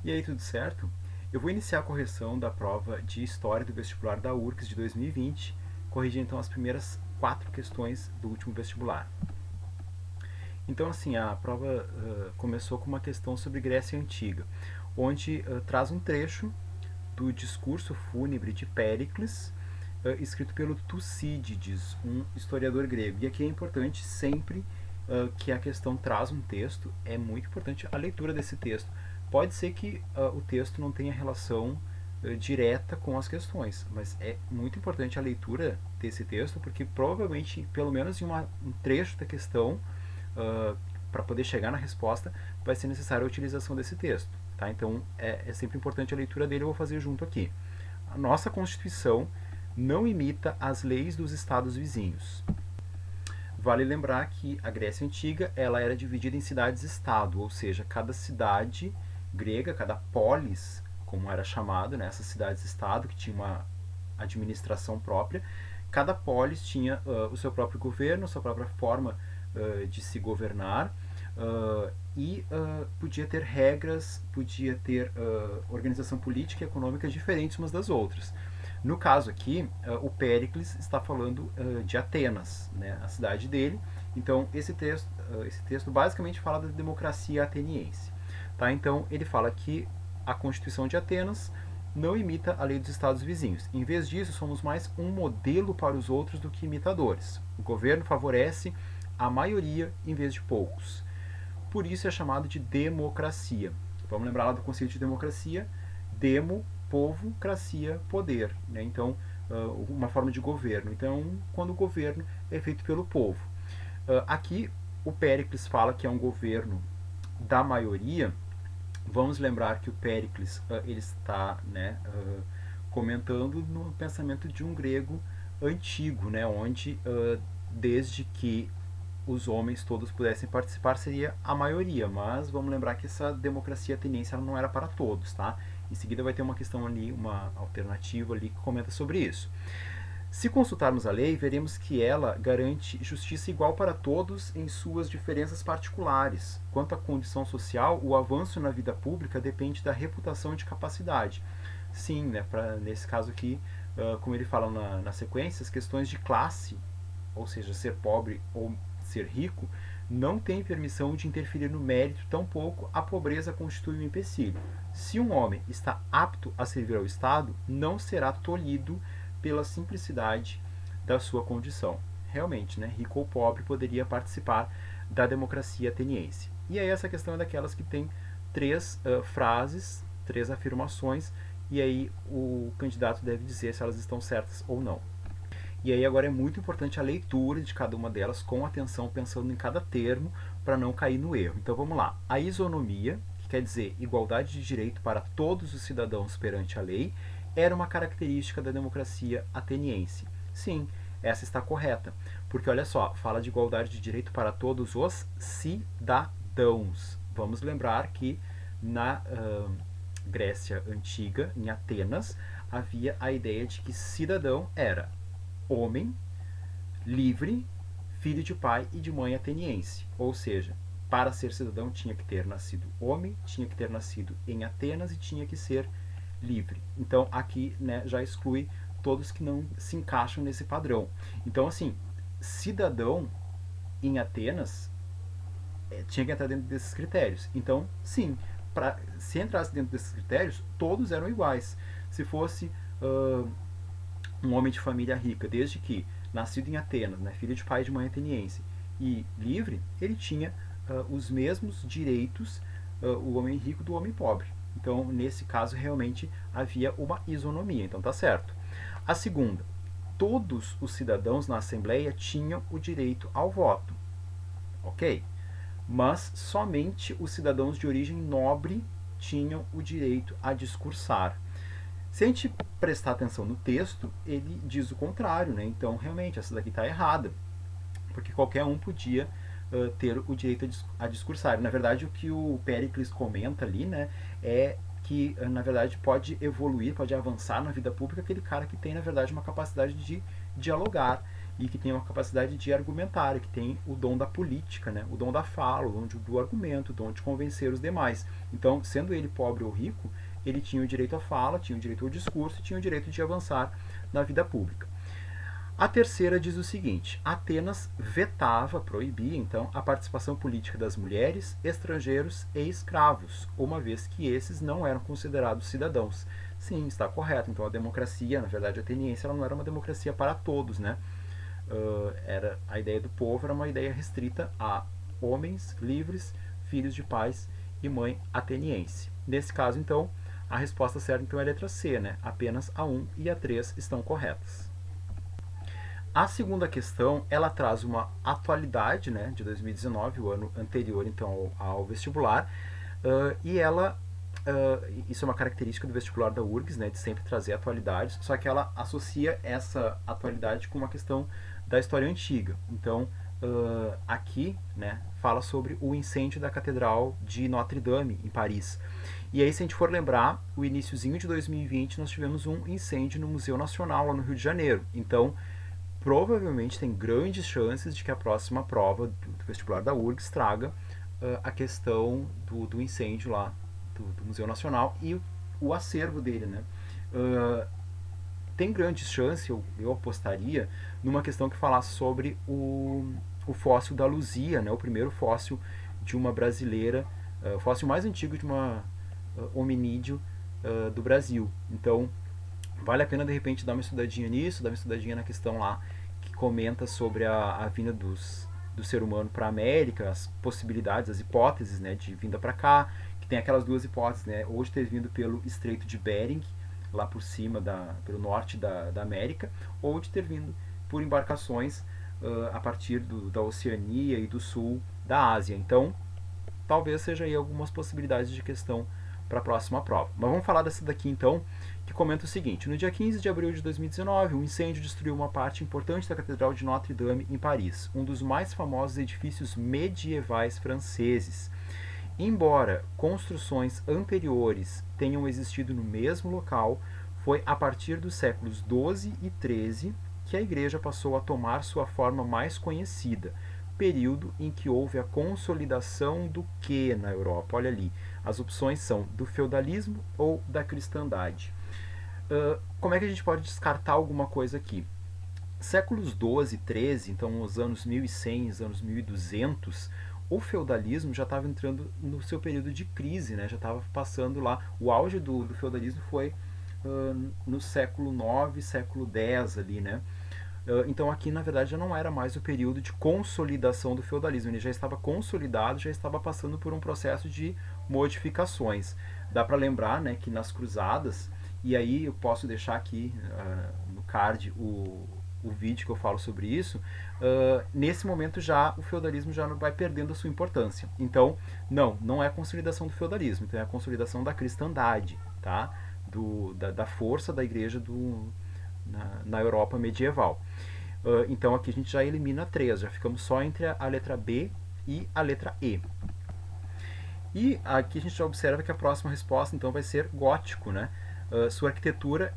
E aí, tudo certo? Eu vou iniciar a correção da prova de História do vestibular da URCS de 2020, corrigindo então as primeiras 4 questões do último vestibular. Então, assim, a prova começou com uma questão sobre Grécia Antiga, onde traz um trecho do discurso fúnebre de Péricles, escrito pelo Tucídides, um historiador grego. E aqui é importante sempre que a questão traz um texto, é muito importante a leitura desse texto. Pode ser que o texto não tenha relação direta com as questões, mas é muito importante a leitura desse texto, porque provavelmente, pelo menos em um trecho da questão, para poder chegar na resposta, vai ser necessária a utilização desse texto. Tá? Então, é sempre importante a leitura dele, eu vou fazer junto aqui. A nossa Constituição não imita as leis dos estados vizinhos. Vale lembrar que a Grécia Antiga ela era dividida em cidades-estado, ou seja, cada cidade grega, cada polis, como era chamado, né, essas cidades-estado, que tinha uma administração própria, cada polis tinha o seu próprio governo, a sua própria forma de se governar, e podia ter regras, podia ter organização política e econômica diferentes umas das outras. No caso aqui, o Péricles está falando de Atenas, né, a cidade dele. Então, esse texto basicamente fala da democracia ateniense. Tá? Então, ele fala que a Constituição de Atenas não imita a lei dos estados vizinhos. Em vez disso, somos mais um modelo para os outros do que imitadores. O governo favorece a maioria em vez de poucos. Por isso é chamado de democracia. Vamos lembrar lá do conceito de democracia. Demo, povo, cracia, poder. Né? Então, uma forma de governo. Então, quando o governo é feito pelo povo. Aqui, o Péricles fala que é um governo da maioria. Vamos lembrar que o Péricles ele está comentando no pensamento de um grego antigo, né? Onde, desde que os homens todos pudessem participar, seria a maioria, mas vamos lembrar que essa democracia ateniense ela não era para todos, tá? Em seguida vai ter uma questão ali, uma alternativa ali que comenta sobre isso. Se consultarmos a lei, veremos que ela garante justiça igual para todos em suas diferenças particulares. Quanto à condição social, o avanço na vida pública depende da reputação de capacidade. Sim, né, nesse caso aqui, como ele fala na sequência, as questões de classe, ou seja, ser pobre ou ser rico, não tem permissão de interferir no mérito, tampouco a pobreza constitui um empecilho. Se um homem está apto a servir ao Estado, não será tolhido pela simplicidade da sua condição. Realmente, né, rico ou pobre poderia participar da democracia ateniense. E aí essa questão é daquelas que tem 3 frases, 3 afirmações, e aí o candidato deve dizer se elas estão certas ou não. E aí agora é muito importante a leitura de cada uma delas com atenção, pensando em cada termo, para não cair no erro. Então vamos lá. A isonomia, que quer dizer igualdade de direito para todos os cidadãos perante a lei, era uma característica da democracia ateniense. Sim, essa está correta. Porque olha só, fala de igualdade de direito para todos os cidadãos. Vamos lembrar que na Grécia Antiga, em Atenas, havia a ideia de que cidadão era homem, livre, filho de pai e de mãe ateniense. Ou seja, para ser cidadão tinha que ter nascido homem, tinha que ter nascido em Atenas e tinha que ser livre. Então aqui, né, já exclui todos que não se encaixam nesse padrão. Então assim, cidadão em Atenas tinha que entrar dentro desses critérios. Então sim, se entrasse dentro desses critérios, todos eram iguais. Se fosse um homem de família rica, desde que nascido em Atenas, né, filho de pai e de mãe ateniense, e livre, ele tinha os mesmos direitos, o homem rico do homem pobre. Então, nesse caso, realmente havia uma isonomia. Então, tá certo. A segunda, todos os cidadãos na Assembleia tinham o direito ao voto. Ok? Mas somente os cidadãos de origem nobre tinham o direito a discursar. Se a gente prestar atenção no texto, ele diz o contrário, né? Então, realmente, essa daqui está errada, porque qualquer um podia ter o direito a discursar. Na verdade, o que o Péricles comenta ali, né, é que, na verdade, pode evoluir, pode avançar na vida pública aquele cara que tem, na verdade, uma capacidade de dialogar. e que tem uma capacidade de argumentar, que tem o dom da política, né? O dom da fala, o dom do argumento, o dom de convencer os demais. Então, sendo ele pobre ou rico, ele tinha o direito à fala, tinha o direito ao discurso, tinha o direito de avançar na vida pública. A terceira diz o seguinte: Atenas vetava, proibia, então, a participação política das mulheres, estrangeiros e escravos, uma vez que esses não eram considerados cidadãos. Sim, está correto. Então, a democracia, na verdade, ateniense, ela não era uma democracia para todos, né? Era a ideia do povo era uma ideia restrita a homens livres, filhos de pais e mãe ateniense. Nesse caso, então, a resposta certa então é a letra C, né? Apenas a 1 e a 3 estão corretas. A segunda questão, ela traz uma atualidade, né, de 2019, o ano anterior então ao vestibular, e ela, isso é uma característica do vestibular da URGS, né, de sempre trazer atualidades, só que ela associa essa atualidade com uma questão da história antiga. Então, aqui, né, fala sobre o incêndio da Catedral de Notre-Dame, em Paris. E aí, se a gente for lembrar, o iniciozinho de 2020, nós tivemos um incêndio no Museu Nacional, lá no Rio de Janeiro. Então, provavelmente tem grandes chances de que a próxima prova do vestibular da URGS traga a questão do incêndio lá do Museu Nacional e o acervo dele, né? Tem grandes chances, eu apostaria, numa questão que falasse sobre o fóssil da Luzia, né? O primeiro fóssil de uma brasileira, o fóssil mais antigo de uma hominídeo do Brasil. Então, vale a pena de repente dar uma estudadinha nisso, dar uma estudadinha na questão lá que comenta sobre a vinda do ser humano para a América, as possibilidades, as hipóteses, né, de vinda para cá, que tem aquelas duas hipóteses, né, ou de ter vindo pelo Estreito de Bering, lá por cima, pelo norte da América, ou de ter vindo por embarcações a partir da Oceania e do sul da Ásia. Então, talvez seja aí algumas possibilidades de questão para a próxima prova. Mas vamos falar dessa daqui então, que comenta o seguinte: no dia 15 de abril de 2019, um incêndio destruiu uma parte importante da Catedral de Notre-Dame em Paris, um dos mais famosos edifícios medievais franceses. Embora construções anteriores tenham existido no mesmo local, foi a partir dos séculos XII e XIII que a igreja passou a tomar sua forma mais conhecida, período em que houve a consolidação do que na Europa? Olha ali, as opções são do feudalismo ou da cristandade. Como é que a gente pode descartar alguma coisa aqui? Séculos 12 e 13, então os anos 1100, os anos 1200, o feudalismo já estava entrando no seu período de crise, né? Já estava passando lá. O auge do feudalismo foi no século 9, século 10 ali, né? Então aqui na verdade já não era mais o período de consolidação do feudalismo, ele já estava consolidado, já estava passando por um processo de modificações. Dá para lembrar, né, que nas cruzadas, e aí eu posso deixar aqui no card o vídeo que eu falo sobre isso, nesse momento já o feudalismo já vai perdendo a sua importância. Então, não é a consolidação do feudalismo, então é a consolidação da cristandade, tá? Da força da igreja na Europa medieval. Então aqui a gente já elimina 3, já ficamos só entre a letra B e a letra E. E aqui a gente já observa que a próxima resposta então vai ser gótico, né? Sua arquitetura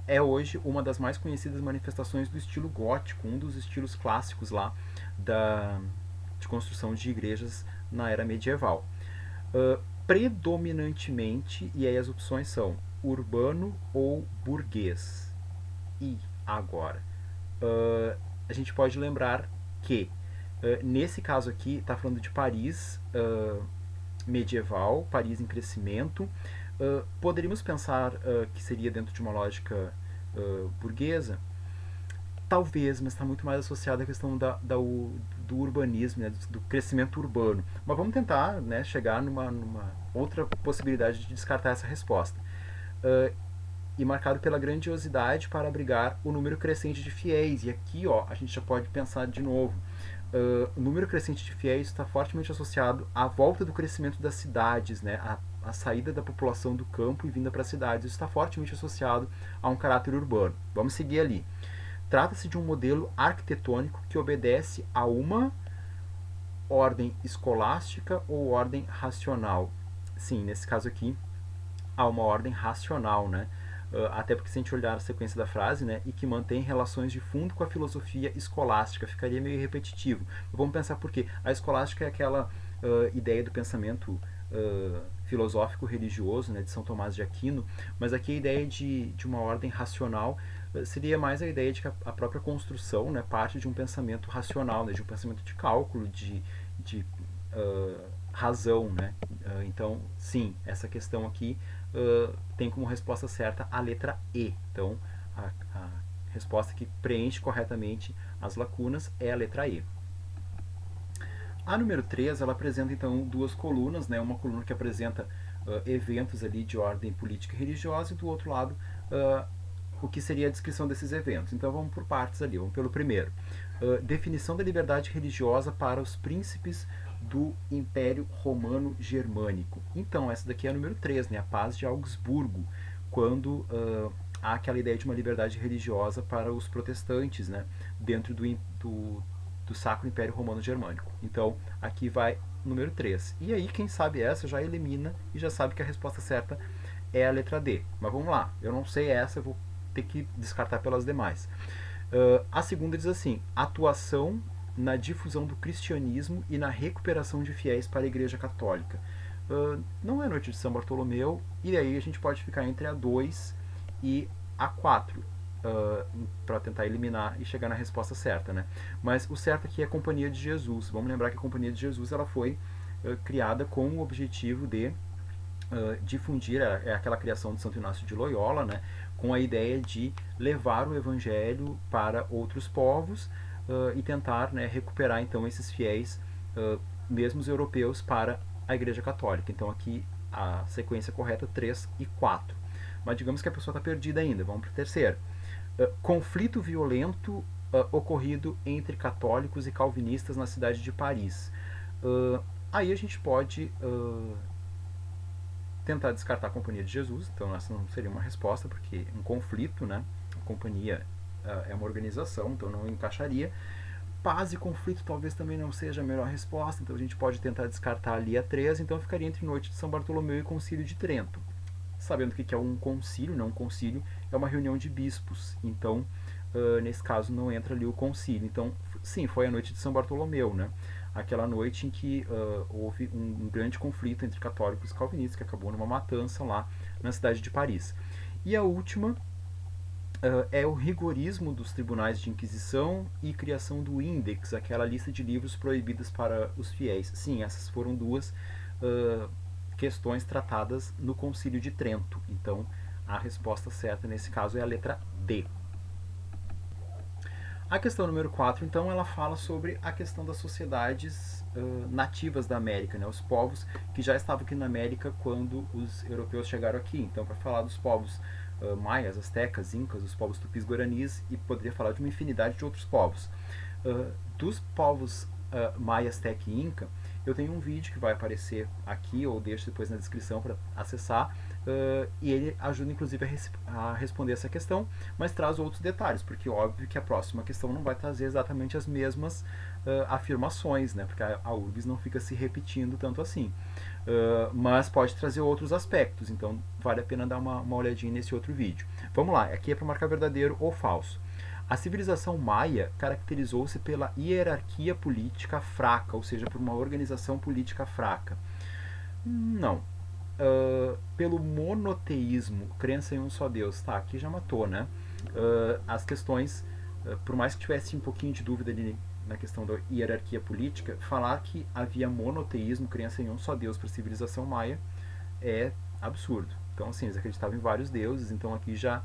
é hoje uma das mais conhecidas manifestações do estilo gótico, um dos estilos clássicos lá de construção de igrejas na era medieval. Predominantemente, e aí as opções são urbano ou burguês. E agora, a gente pode lembrar que nesse caso aqui está falando de Paris medieval, Paris em crescimento. Poderíamos pensar que seria dentro de uma lógica burguesa? Talvez, mas está muito mais associado à questão do urbanismo, né, do crescimento urbano. Mas vamos tentar, né, chegar numa outra possibilidade de descartar essa resposta. E marcado pela grandiosidade para abrigar o número crescente de fiéis. E aqui a gente já pode pensar de novo. O número crescente de fiéis está fortemente associado à volta do crescimento das cidades, né? A saída da população do campo e vinda para as cidades. Isso está fortemente associado a um caráter urbano. Vamos seguir ali. Trata-se de um modelo arquitetônico que obedece a uma ordem escolástica ou ordem racional. Sim, nesse caso aqui, há uma ordem racional, né? até porque se a gente olhar a sequência da frase, né, e que mantém relações de fundo com a filosofia escolástica, ficaria meio repetitivo. Vamos pensar por quê. A escolástica é aquela ideia do pensamento filosófico religioso, né, de São Tomás de Aquino, mas aqui a ideia de uma ordem racional seria mais a ideia de que a própria construção, né, parte de um pensamento racional, né, de um pensamento de cálculo, de razão, né? Então, sim, essa questão aqui tem como resposta certa a letra E. Então, a resposta que preenche corretamente as lacunas é a letra E. A número 3, ela apresenta então duas colunas, né? Uma coluna que apresenta eventos ali de ordem política e religiosa e do outro lado o que seria a descrição desses eventos. Então vamos por partes ali, vamos pelo primeiro. Definição da liberdade religiosa para os príncipes do Império Romano Germânico. Então essa daqui é a número 3, né? A Paz de Augsburgo, quando há aquela ideia de uma liberdade religiosa para os protestantes, né? Dentro do Sacro Império Romano Germânico. Então, aqui vai número 3. E aí, quem sabe essa já elimina e já sabe que a resposta certa é a letra D. Mas vamos lá, eu não sei essa, eu vou ter que descartar pelas demais. A segunda diz assim: atuação na difusão do cristianismo e na recuperação de fiéis para a Igreja Católica. Não é noite de São Bartolomeu, e aí a gente pode ficar entre a 2 e a 4. Para tentar eliminar e chegar na resposta certa, né? Mas o certo aqui é a Companhia de Jesus. Vamos lembrar que a Companhia de Jesus ela foi criada com o objetivo de difundir, é aquela criação de Santo Inácio de Loyola, né? Com a ideia de levar o Evangelho para outros povos e tentar, né, recuperar então esses fiéis, mesmo os europeus, para a Igreja Católica. Então aqui a sequência correta 3 e 4. Mas digamos que a pessoa está perdida ainda. Vamos para o terceiro. Conflito violento ocorrido entre católicos e calvinistas na cidade de Paris. Aí a gente pode tentar descartar a Companhia de Jesus, então essa não seria uma resposta, porque um conflito, né? A companhia é uma organização, então não encaixaria. Paz e conflito talvez também não seja a melhor resposta, então a gente pode tentar descartar ali a 3, então ficaria entre Noite de São Bartolomeu e Concílio de Trento. Sabendo o que é um concílio, né? Um concílio é uma reunião de bispos, então nesse caso não entra ali o concílio. Então, sim, foi a noite de São Bartolomeu, né? Aquela noite em que houve um grande conflito entre católicos e calvinistas, que acabou numa matança lá na cidade de Paris. E a última é o rigorismo dos tribunais de Inquisição e criação do Índex, aquela lista de livros proibidos para os fiéis. Sim, essas foram duas questões tratadas no Concílio de Trento. Então, a resposta certa nesse caso é a letra D. A questão número 4, então, ela fala sobre a questão das sociedades nativas da América, né? Os povos que já estavam aqui na América quando os europeus chegaram aqui. Então, para falar dos povos maias, astecas, incas, os povos tupis guaranis, e poderia falar de uma infinidade de outros povos. Dos povos maia, asteca e inca, eu tenho um vídeo que vai aparecer aqui, ou deixo depois na descrição para acessar, e ele ajuda inclusive a responder essa questão, mas traz outros detalhes, porque óbvio que a próxima questão não vai trazer exatamente as mesmas afirmações, né, porque a URGS não fica se repetindo tanto assim, mas pode trazer outros aspectos, então vale a pena dar uma olhadinha nesse outro vídeo. Vamos lá, aqui é para marcar verdadeiro ou falso. A civilização maia caracterizou-se pela hierarquia política fraca, ou seja, por uma organização política fraca. Não. Pelo monoteísmo, crença em um só Deus. Tá, aqui já matou, né? As questões, por mais que tivesse um pouquinho de dúvida ali na questão da hierarquia política, falar que havia monoteísmo, crença em um só Deus para a civilização maia, é absurdo. Então, assim, eles acreditavam em vários deuses, então aqui já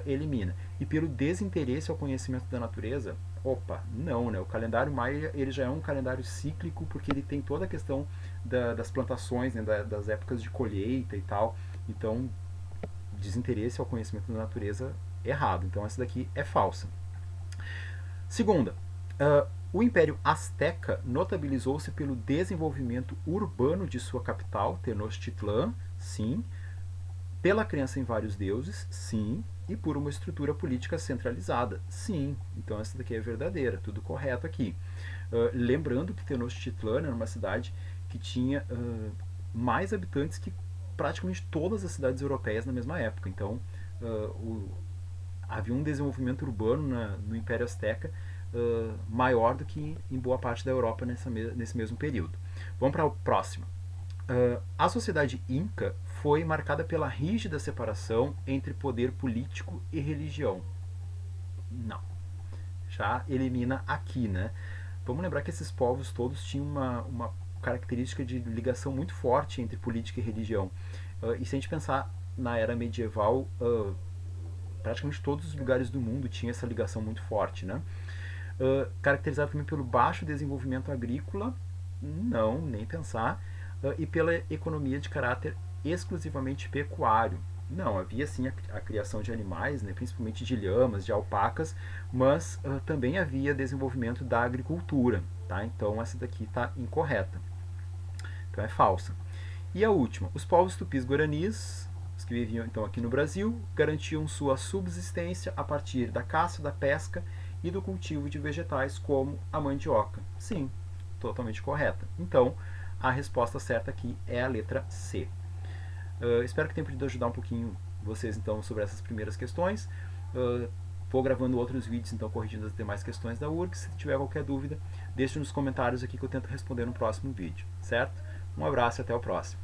elimina. E pelo desinteresse ao conhecimento da natureza, opa, não, né? O calendário maia ele já é um calendário cíclico porque ele tem toda a questão das plantações, né? Das épocas de colheita e tal. Então, desinteresse ao conhecimento da natureza, errado. Então, essa daqui é falsa. Segunda, o Império Azteca notabilizou-se pelo desenvolvimento urbano de sua capital, Tenochtitlan, sim. Pela crença em vários deuses, sim. E por uma estrutura política centralizada, sim. Então essa daqui é verdadeira, tudo correto aqui. Lembrando que Tenochtitlan era uma cidade que tinha mais habitantes que praticamente todas as cidades europeias na mesma época. Então havia um desenvolvimento urbano no Império Azteca maior do que em boa parte da Europa nesse mesmo período. Vamos para o próximo. A sociedade inca foi marcada pela rígida separação entre poder político e religião. Não. Já elimina aqui, né? Vamos lembrar que esses povos todos tinham uma característica de ligação muito forte entre política e religião. E se a gente pensar na era medieval, praticamente todos os lugares do mundo tinham essa ligação muito forte, né? Caracterizado também pelo baixo desenvolvimento agrícola, não, nem pensar, e pela economia de caráter exclusivamente pecuário. Não, havia sim a criação de animais, né, principalmente de lhamas, de alpacas, mas também havia desenvolvimento da agricultura, tá? Então essa daqui está incorreta. Então é falsa. E a última, os povos tupis-guaranis, os que viviam então aqui no Brasil, garantiam sua subsistência a partir da caça, da pesca e do cultivo de vegetais como a mandioca. Sim, totalmente correta. Então, a resposta certa aqui é a letra C. Espero que tenha podido ajudar um pouquinho vocês então sobre essas primeiras questões. Vou gravando outros vídeos então corrigindo as demais questões da URGS. Se tiver qualquer dúvida, deixe nos comentários aqui que eu tento responder no próximo vídeo, certo? Um abraço e até o próximo.